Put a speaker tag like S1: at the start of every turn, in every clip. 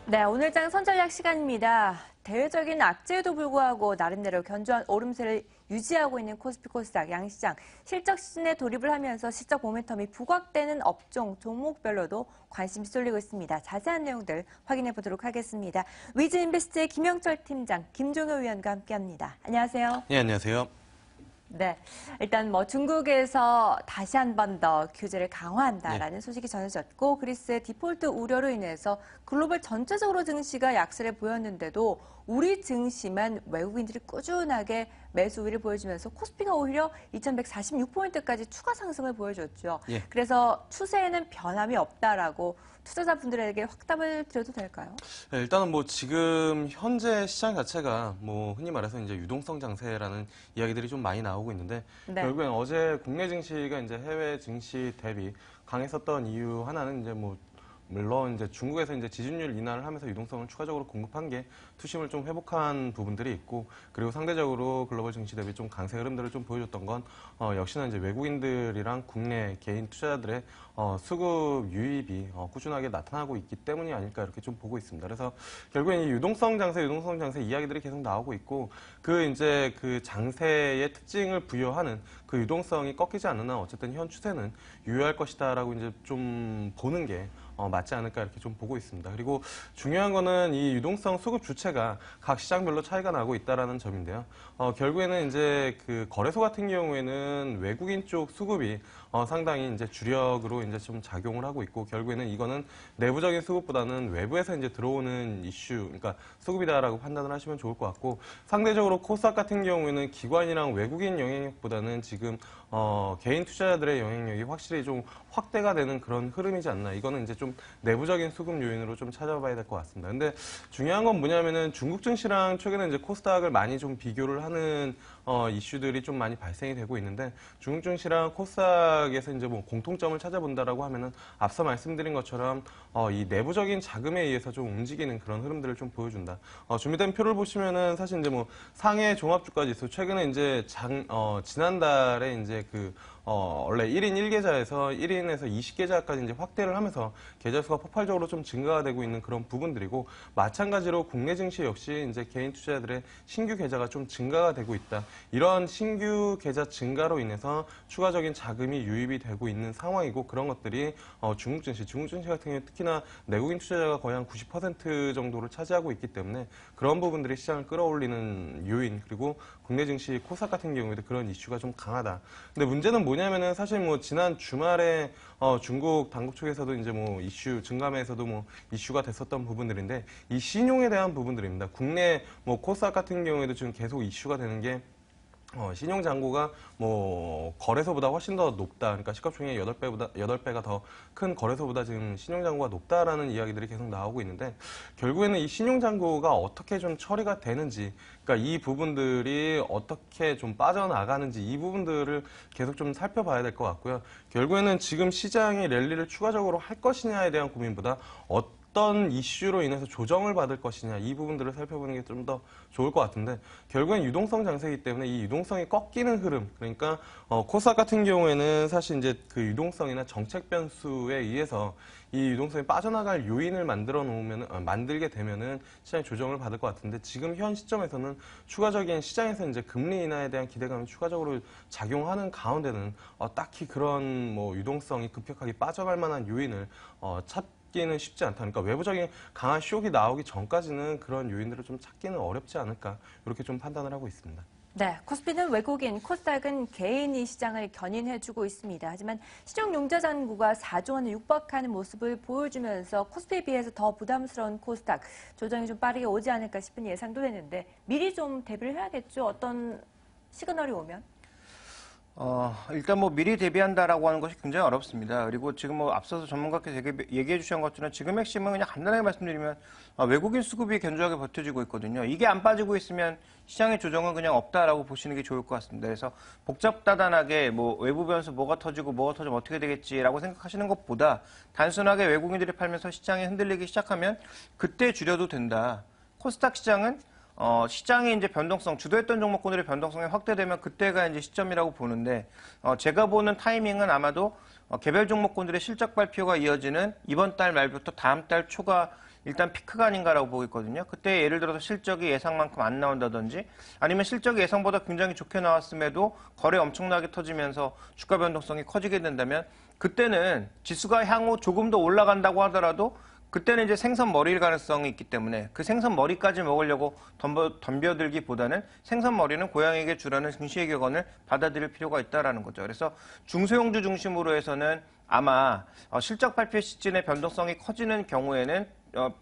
S1: 네, 오늘장 선전략 시간입니다. 대외적인 악재에도 불구하고 나름대로 견조한 오름세를 유지하고 있는 코스피 코스닥 양시장. 실적 시즌에 돌입을 하면서 시적 모멘텀이 부각되는 업종, 종목별로도 관심이 쏠리고 있습니다. 자세한 내용들 확인해 보도록 하겠습니다. 위즈인베스트의 김영철 팀장, 김종효 위원과 함께합니다. 안녕하세요.
S2: 네, 안녕하세요.
S1: 네, 일단 중국에서 다시 한 번 더 규제를 강화한다라는 소식이 전해졌고, 그리스의 디폴트 우려로 인해서 글로벌 전체적으로 증시가 약세를 보였는데도 우리 증시만 외국인들이 꾸준하게 매수 우위를 보여주면서 코스피가 오히려 2146포인트까지 추가 상승을 보여줬죠.
S2: 예.
S1: 그래서 추세에는 변함이 없다라고 투자자분들에게 확답을 드려도 될까요?
S2: 네, 일단은 지금 현재 시장 자체가 흔히 말해서 이제 유동성 장세라는 이야기들이 좀 많이 나오고 있는데
S1: 네.
S2: 결국엔 어제 국내 증시가 이제 해외 증시 대비 강했었던 이유 하나는 이제 물론 이제 중국에서 이제 지준율 인하를 하면서 유동성을 추가적으로 공급한 게 투심을 좀 회복한 부분들이 있고, 그리고 상대적으로 글로벌 증시 대비 좀 강세 흐름들을 좀 보여줬던 건 역시나 이제 외국인들이랑 국내 개인 투자자들의 수급 유입이 꾸준하게 나타나고 있기 때문이 아닐까 이렇게 좀 보고 있습니다. 그래서 결국엔 이 유동성 장세 이야기들이 계속 나오고 있고, 이제 그 장세의 특징을 부여하는 그 유동성이 꺾이지 않는 한 어쨌든 현 추세는 유효할 것이다라고 이제 좀 보는 게 맞지 않을까 이렇게 좀 보고 있습니다. 그리고 중요한 거는 이 유동성 수급 주체가 각 시장별로 차이가 나고 있다라는 점인데요. 결국에는 이제 그 거래소 같은 경우에는 외국인 쪽 수급이 상당히 이제 주력으로 이제 좀 작용을 하고 있고, 결국에는 이거는 내부적인 수급보다는 외부에서 이제 들어오는 이슈, 그러니까 수급이다라고 판단을 하시면 좋을 것 같고, 상대적으로 코스닥 같은 경우에는 기관이랑 외국인 영향력보다는 지금 개인 투자자들의 영향력이 확실히 좀 확대가 되는 그런 흐름이지 않나. 이거는 이제 좀 내부적인 수급 요인으로 좀 찾아봐야 될 것 같습니다. 근데 중요한 건 뭐냐면은 중국 증시랑 최근에 이제 코스닥을 많이 좀 비교를 하는 이슈들이 좀 많이 발생이 되고 있는데, 중국 증시랑 코스닥에서 이제 공통점을 찾아본다라고 하면은 앞서 말씀드린 것처럼 이 내부적인 자금에 의해서 좀 움직이는 그런 흐름들을 좀 보여준다. 준비된 표를 보시면은 사실 이제 상해 종합주가 지수 최근에 이제 지난달에 이제 원래 1인 1계좌에서 1인에서 20계좌까지 이제 확대를 하면서 계좌 수가 폭발적으로 좀 증가가 되고 있는 그런 부분들이고, 마찬가지로 국내 증시 역시 이제 개인 투자자들의 신규 계좌가 좀 증가가 되고 있다. 이런 신규 계좌 증가로 인해서 추가적인 자금이 유입이 되고 있는 상황이고, 그런 것들이 중국 증시 같은 경우에 특히나 내국인 투자자가 거의 한 90% 정도를 차지하고 있기 때문에 그런 부분들이 시장을 끌어올리는 요인, 그리고 국내 증시 코스닥 같은 경우에도 그런 이슈가 좀 강하다. 근데 문제는 뭐냐면은 사실 지난 주말에 중국 당국 쪽에서도 이제 이슈 증감에서도 이슈가 됐었던 부분들인데, 이 신용에 대한 부분들입니다. 국내 코스닥 같은 경우에도 지금 계속 이슈가 되는 게 신용 잔고가 거래소보다 훨씬 더 높다. 그러니까 시가총액 8배가 더 큰 거래소보다 지금 신용 잔고가 높다라는 이야기들이 계속 나오고 있는데, 결국에는 이 신용 잔고가 어떻게 좀 처리가 되는지, 그러니까 이 부분들이 어떻게 좀 빠져나가는지, 이 부분들을 계속 좀 살펴봐야 될 것 같고요. 결국에는 지금 시장이 랠리를 추가적으로 할 것이냐에 대한 고민보다 어떤 이슈로 인해서 조정을 받을 것이냐, 이 부분들을 살펴보는 게 좀 더 좋을 것 같은데, 결국엔 유동성 장세이기 때문에 이 유동성이 꺾이는 흐름, 그러니까 코스닥 같은 경우에는 사실 이제 그 유동성이나 정책 변수에 의해서 이 유동성이 빠져나갈 요인을 만들게 되면은 시장이 조정을 받을 것 같은데, 지금 현 시점에서는 추가적인 시장에서 이제 금리 인하에 대한 기대감이 추가적으로 작용하는 가운데는 딱히 그런 유동성이 급격하게 빠져갈 만한 요인을 찾기는 쉽지 않다. 그러니까 외부적인 강한 쇼크가 나오기 전까지는 그런 요인들을 좀 찾기는 어렵지 않을까, 이렇게 좀 판단을 하고 있습니다.
S1: 네, 코스피는 외국인, 코스닥은 개인이 시장을 견인해주고 있습니다. 하지만 시중 융자 잔고가 4조 원을 육박하는 모습을 보여주면서 코스피에 비해서 더 부담스러운 코스닥, 조정이 좀 빠르게 오지 않을까 싶은 예상도 되는데, 미리 좀 대비를 해야겠죠? 어떤 시그널이 오면?
S3: 일단 미리 대비한다라고 하는 것이 굉장히 어렵습니다. 그리고 지금 앞서서 전문가께서 얘기해 주신 것처럼 지금 핵심은 그냥 간단하게 말씀드리면 외국인 수급이 견조하게 버텨지고 있거든요. 이게 안 빠지고 있으면 시장의 조정은 그냥 없다라고 보시는 게 좋을 것 같습니다. 그래서 복잡다단하게 외부 변수 뭐가 터지고 뭐가 터지면 어떻게 되겠지라고 생각하시는 것보다 단순하게 외국인들이 팔면서 시장이 흔들리기 시작하면 그때 줄여도 된다. 코스닥 시장은 시장의 이제 변동성, 주도했던 종목군들의 변동성이 확대되면 그때가 이제 시점이라고 보는데, 제가 보는 타이밍은 아마도 개별 종목군들의 실적 발표가 이어지는 이번 달 말부터 다음 달 초가 일단 피크가 아닌가라고 보고 있거든요. 그때 예를 들어서 실적이 예상만큼 안 나온다든지 아니면 실적이 예상보다 굉장히 좋게 나왔음에도 거래 엄청나게 터지면서 주가 변동성이 커지게 된다면 그때는 지수가 향후 조금 더 올라간다고 하더라도 그때는 이제 생선 머리일 가능성이 있기 때문에 그 생선 머리까지 먹으려고 덤벼들기보다는 생선 머리는 고양이에게 주라는 증시의 격언을 받아들일 필요가 있다라는 거죠. 그래서 중소형주 중심으로 해서는 아마 실적 발표 시즌의 변동성이 커지는 경우에는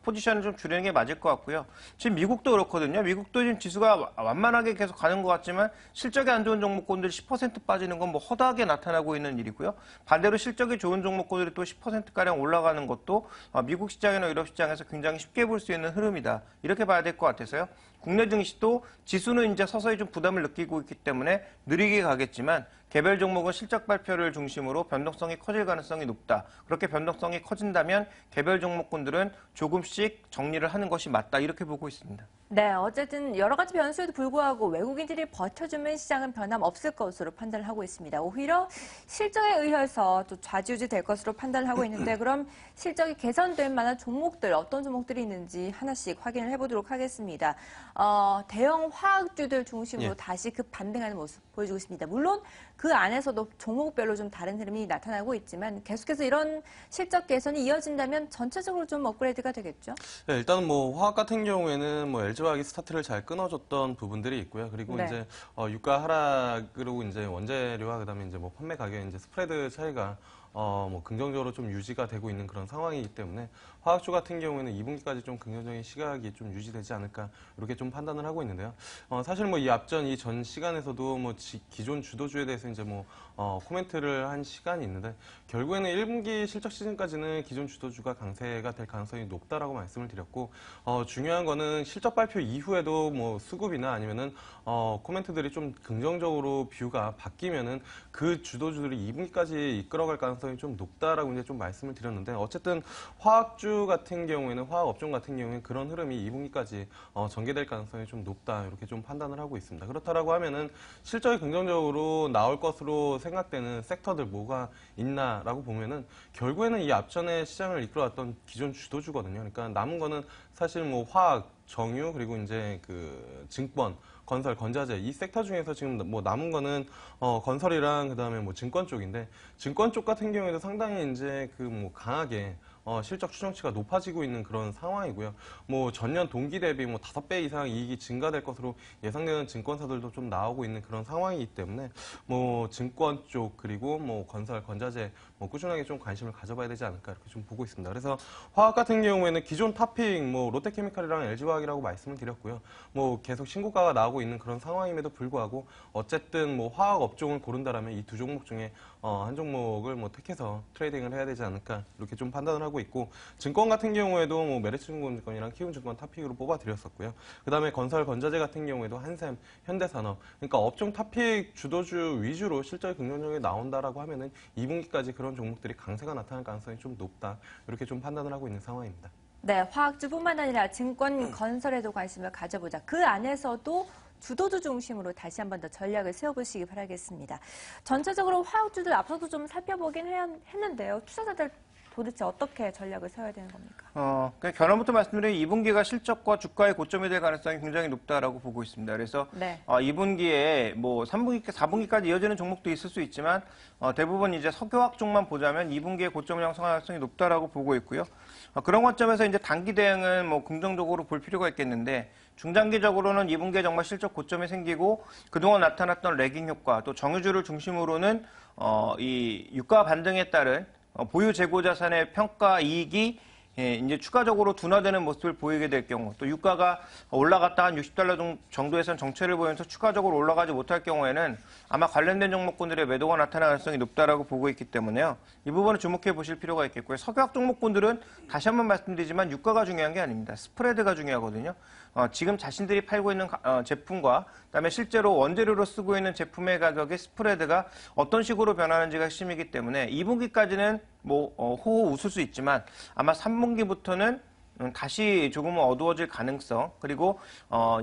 S3: 포지션을 좀 줄이는 게 맞을 것 같고요. 지금 미국도 그렇거든요. 미국도 지금 지수가 완만하게 계속 가는 것 같지만 실적이 안 좋은 종목군들이 10% 빠지는 건 뭐 허다하게 나타나고 있는 일이고요. 반대로 실적이 좋은 종목군들이 또 10%가량 올라가는 것도 미국 시장이나 유럽 시장에서 굉장히 쉽게 볼 수 있는 흐름이다. 이렇게 봐야 될 것 같아서요. 국내 증시도 지수는 이제 서서히 좀 부담을 느끼고 있기 때문에 느리게 가겠지만 개별 종목은 실적 발표를 중심으로 변동성이 커질 가능성이 높다. 그렇게 변동성이 커진다면 개별 종목군들은 조금씩 정리를 하는 것이 맞다. 이렇게 보고 있습니다.
S1: 네, 어쨌든 여러 가지 변수에도 불구하고 외국인들이 버텨주면 시장은 변함없을 것으로 판단을 하고 있습니다. 오히려 실적에 의해서 또 좌지우지 될 것으로 판단을 하고 있는데 그럼 실적이 개선될 만한 종목들 어떤 종목들이 있는지 하나씩 확인을 해보도록 하겠습니다. 대형 화학주들 중심으로
S2: 예.
S1: 다시 급 반등하는 모습 보여주고 있습니다. 물론 그 안에서도 종목별로 좀 다른 흐름이 나타나고 있지만 계속해서 이런 실적 개선이 이어진다면 전체적으로 좀 업그레이드가 되겠죠?
S2: 네, 일단은 뭐 화학 같은 경우에는 뭐 LG화학이 스타트를 잘 끊어줬던 부분들이 있고요. 그리고
S1: 네.
S2: 이제 유가 하락으로 이제 원재료와 그다음에 이제 뭐 판매 가격 이제 스프레드 차이가 뭐 긍정적으로 좀 유지가 되고 있는 그런 상황이기 때문에 화학주 같은 경우에는 2분기까지 좀 긍정적인 시각이 좀 유지되지 않을까 이렇게 좀 판단을 하고 있는데요. 사실 뭐 이 앞전 이 전 시간에서도 뭐 기존 주도주에 대해서 이제 뭐 코멘트를 한 시간이 있는데 결국에는 1분기 실적 시즌까지는 기존 주도주가 강세가 될 가능성이 높다라고 말씀을 드렸고 중요한 거는 실적 발표 이후에도 뭐 수급이나 아니면은 코멘트들이 좀 긍정적으로 뷰가 바뀌면은 그 주도주들이 2분기까지 이끌어갈 가능성이 좀 높다라고 이제 좀 말씀을 드렸는데 어쨌든 화학주 같은 경우에는 화학 업종 같은 경우에는 그런 흐름이 2분기까지 전개될 가능성이 좀 높다 이렇게 좀 판단을 하고 있습니다. 그렇다라고 하면은 실적이 긍정적으로 나올 것으로 생각되는 섹터들 뭐가 있나라고 보면은 결국에는 이 앞전에 시장을 이끌어왔던 기존 주도주거든요. 그러니까 남은 거는 사실 뭐 화학, 정유 그리고 이제 그 증권, 건설, 건자재 이 섹터 중에서 지금 뭐 남은 거는 건설이랑 그다음에 뭐 증권 쪽인데 증권 쪽 같은 경우에도 상당히 이제 그 뭐 강하게 실적 추정치가 높아지고 있는 그런 상황이고요. 뭐 전년 동기 대비 뭐 5배 이상 이익이 증가될 것으로 예상되는 증권사들도 좀 나오고 있는 그런 상황이기 때문에 뭐 증권 쪽 그리고 뭐 건설, 건자재 뭐 꾸준하게 좀 관심을 가져봐야 되지 않을까 이렇게 좀 보고 있습니다. 그래서 화학 같은 경우에는 기존 탑픽 뭐 롯데케미칼이랑 LG화학이라고 말씀을 드렸고요. 뭐 계속 신고가가 나오고 있는 그런 상황임에도 불구하고 어쨌든 뭐 화학 업종을 고른다라면 이 두 종목 중에 한 종목을 뭐 택해서 트레이딩을 해야 되지 않을까 이렇게 좀 판단을 하고 있고 증권 같은 경우에도 뭐 메리츠증권이랑 키움증권 탑픽으로 뽑아드렸었고요. 그다음에 건설 건자재 같은 경우에도 한샘, 현대산업 그러니까 업종 탑픽 주도주 위주로 실적이 긍정적으로 나온다라고 하면은 2분기까지 그런 종목들이 강세가 나타날 가능성이 좀 높다 이렇게 좀 판단을 하고 있는 상황입니다.
S1: 네, 화학주뿐만 아니라 증권, 건설에도 관심을 가져보자. 그 안에서도 주도주 중심으로 다시 한 번 더 전략을 세워보시기 바라겠습니다. 전체적으로 화학주들 앞서도 좀 살펴보긴 했는데요. 투자자들 도대체 어떻게 전략을 세워야 되는 겁니까?
S3: 그냥 결론부터 말씀드리면 2분기가 실적과 주가의 고점이 될 가능성이 굉장히 높다라고 보고 있습니다. 그래서
S1: 네.
S3: 2분기에 뭐 3분기, 4분기까지 이어지는 종목도 있을 수 있지만 대부분 이제 석유화학 쪽만 보자면 2분기에 고점을 형성할 가능성이 높다라고 보고 있고요. 그런 관점에서 이제 단기 대응은 뭐 긍정적으로 볼 필요가 있겠는데 중장기적으로는 2분기에 정말 실적 고점이 생기고 그동안 나타났던 레깅 효과 또 정유주를 중심으로는 이 유가 반등에 따른 보유 재고 자산의 평가 이익이 이제 추가적으로 둔화되는 모습을 보이게 될 경우 또 유가가 올라갔다 한 $60 정도에선 정체를 보이면서 추가적으로 올라가지 못할 경우에는 아마 관련된 종목군들의 매도가 나타날 가능성이 높다라고 보고 있기 때문에요. 이 부분을 주목해 보실 필요가 있겠고요. 석유학 종목군들은 다시 한번 말씀드리지만 유가가 중요한 게 아닙니다. 스프레드가 중요하거든요. 지금 자신들이 팔고 있는 제품과 그다음에 실제로 원재료로 쓰고 있는 제품의 가격의 스프레드가 어떤 식으로 변하는지가 핵심이기 때문에 2분기까지는 뭐 호호 웃을 수 있지만 아마 3분기부터는 다시 조금은 어두워질 가능성, 그리고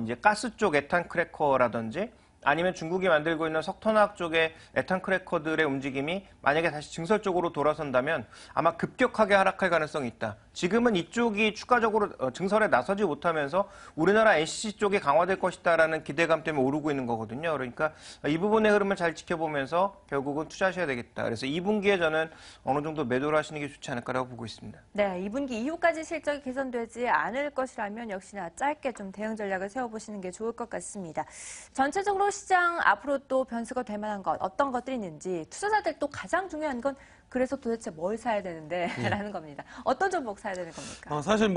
S3: 이제 가스 쪽 에탄 크래커라든지 아니면 중국이 만들고 있는 석탄화학 쪽의 에탄 크래커들의 움직임이 만약에 다시 증설 쪽으로 돌아선다면 아마 급격하게 하락할 가능성이 있다. 지금은 이쪽이 추가적으로 증설에 나서지 못하면서 우리나라 NCC 쪽이 강화될 것이다라는 기대감 때문에 오르고 있는 거거든요. 그러니까 이 부분의 흐름을 잘 지켜보면서 결국은 투자하셔야 되겠다. 그래서 2분기에 저는 어느 정도 매도를 하시는 게 좋지 않을까라고 보고 있습니다.
S1: 네, 2분기 이후까지 실적이 개선되지 않을 것이라면 역시나 짧게 좀 대응 전략을 세워보시는 게 좋을 것 같습니다. 전체적으로 시장 앞으로 또 변수가 될 만한 것, 어떤 것들이 있는지 투자자들 또 가장 중요한 건 그래서 도대체 뭘 사야 되는데 라는 겁니다. 어떤 종목 사야 되는 겁니까?
S2: 사실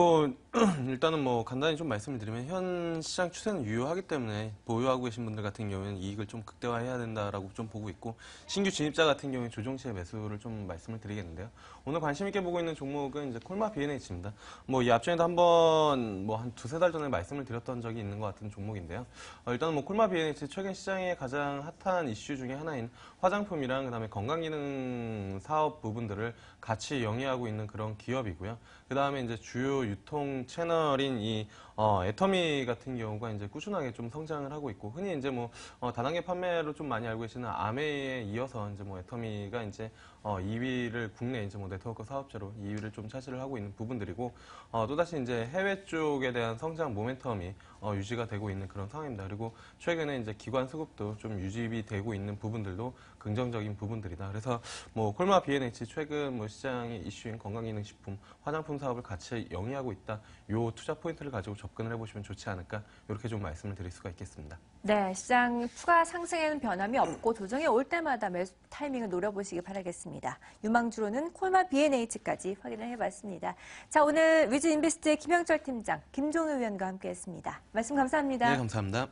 S2: 일단은 간단히 좀 말씀을 드리면 현 시장 추세는 유효하기 때문에 보유하고 계신 분들 같은 경우에는 이익을 좀 극대화해야 된다라고 좀 보고 있고, 신규 진입자 같은 경우에 조정 시에 매수를 좀 말씀을 드리겠는데요. 오늘 관심 있게 보고 있는 종목은 이제 콜마 B&H입니다. 이 앞전에도 한번 한 두세 달 전에 말씀을 드렸던 적이 있는 것 같은 종목인데요. 일단은 콜마 B&H 최근 시장의 가장 핫한 이슈 중에 하나인 화장품이랑 그다음에 건강기능 사업 부분들을 같이 영위하고 있는 그런 기업이고요. 그 다음에 이제 주요 유통 채널인 이 애터미 같은 경우가 이제 꾸준하게 좀 성장을 하고 있고, 흔히 이제 다단계 판매로 좀 많이 알고 계시는 아메이에 이어서 이제 애터미가 이제 2위를 국내 이제 네트워크 사업자로 2위를 좀 차지를 하고 있는 부분들이고, 또다시 이제 해외 쪽에 대한 성장 모멘텀이 유지가 되고 있는 그런 상황입니다. 그리고 최근에 이제 기관 수급도 좀 유지가 되고 있는 부분들도 긍정적인 부분들이다. 그래서 콜마 B&H 최근 시장의 이슈인 건강기능식품, 화장품 사업을 같이 영위하고 있다. 요 투자 포인트를 가지고 접근을 해보시면 좋지 않을까, 이렇게 좀 말씀을 드릴 수가 있겠습니다.
S1: 네, 시장 추가 상승에는 변함이 없고 조정이 올 때마다 매수 타이밍을 노려보시기 바라겠습니다. 유망주로는 콜마 B&H까지 확인을 해봤습니다. 자, 오늘 위즈인베스트의 김영철 팀장, 김종우 위원과 함께했습니다. 말씀 감사합니다.
S2: 네, 감사합니다.